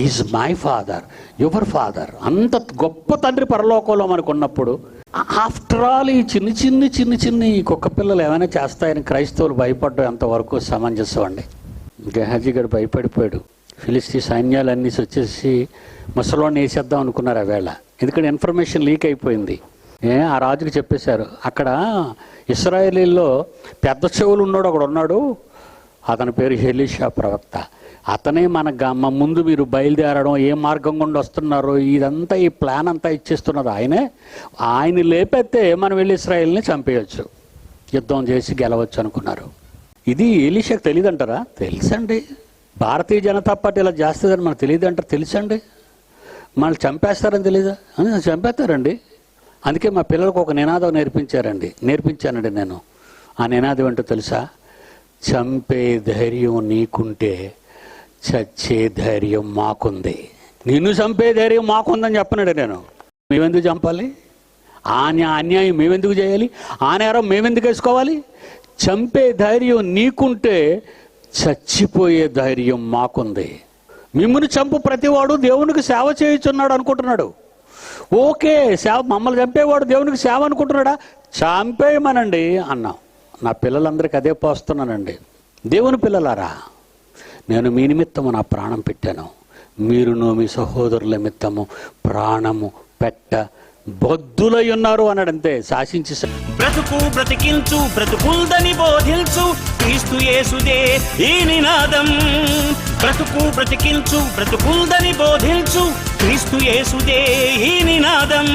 Is my father, your father. అంత గొప్ప తండ్రి పరలోకంలో మనకు ఉన్నప్పుడు, ఆఫ్టర్ ఆల్ ఈ చిన్ని ఈ కుక్క పిల్లలు ఏమైనా చేస్తాయని క్రైస్తవులు భయపడ్డం ఎంతవరకు సమంజసం అండి? గెహాజీ గారు భయపడిపోయాడు. ఫిలిస్తీ సైన్యాలన్నీ వచ్చేసి ముసలోని వేసేద్దాం అనుకున్నారు ఆ వేళ. ఎందుకంటే ఇన్ఫర్మేషన్ లీక్ అయిపోయింది. ఆ రాజుకి చెప్పేశారు, అక్కడ ఇశ్రాయేలీల్లో పెద్ద చెవులు ఉన్నాడు ఒకడు ఉన్నాడు, అతని పేరు ఎలీషా ప్రవక్త. అతనే మన ముందు మీరు బయలుదేరడం, ఏ మార్గం గుండా వస్తున్నారో ఇదంతా, ఈ ప్లాన్ అంతా ఇచ్చేస్తున్నది ఆయనే. ఆయన లేపెత్తే మనం వెళ్ళి ఇశ్రాయేల్ని చంపేయచ్చు, యుద్ధం చేసి గెలవచ్చు అనుకున్నారు. ఇది ఎలీషాకు తెలియదంటారా? తెలుసండి. భారతీయ జనతా పార్టీ ఇలా చేస్తుందని మనకు తెలియదు అంటారు. తెలుసండి. మనల్ని చంపేస్తారని తెలీదా? చంపేస్తారండి. అందుకే మా పిల్లలకు ఒక నినాదం నేర్పించానండి నేను. ఆ నినాదం ఏంటో తెలుసా? చంపే ధైర్యం నీకుంటే చచ్చే ధైర్యం మాకుంది. నిన్ను చంపే ధైర్యం మాకుందని చెప్పనండి నేను. మేమెందుకు చంపాలి? ఆ అన్యాయం మేమెందుకు చేయాలి? ఆ నేరం మేమెందుకు వేసుకోవాలి? చంపే ధైర్యం నీకుంటే చచ్చిపోయే ధైర్యం మాకుంది. మిమ్మల్ని చంపు ప్రతివాడు దేవునికి సేవ చేయుచున్నాడు అనుకుంటున్నాడు. ఓకే, సేవ, మమ్మల్ని చంపేవాడు దేవునికి సేవ అనుకుంటున్నాడా? చంపేయమనండి అన్నాం. నా పిల్లలందరికీ అదే పోస్తున్నానండి. దేవుని పిల్లలారా, నేను మీ నిమిత్తము నా ప్రాణం పెట్టాను, మీరును మీ సహోదరుల నిమిత్తము ప్రాణము పెట్ట బొద్దులై ఉన్నారు అన్నాడంతే. శాసించి బ్రతుకు బ్రతికించు, బ్రతుకుల్దని బోధించు, క్రీస్తు యేసుదే ఈ నినాదం. బ్రతుకు బ్రతికించు, బ్రతుకుల్దని బోధించు, క్రీస్తు యేసుదే ఈ నినాదం.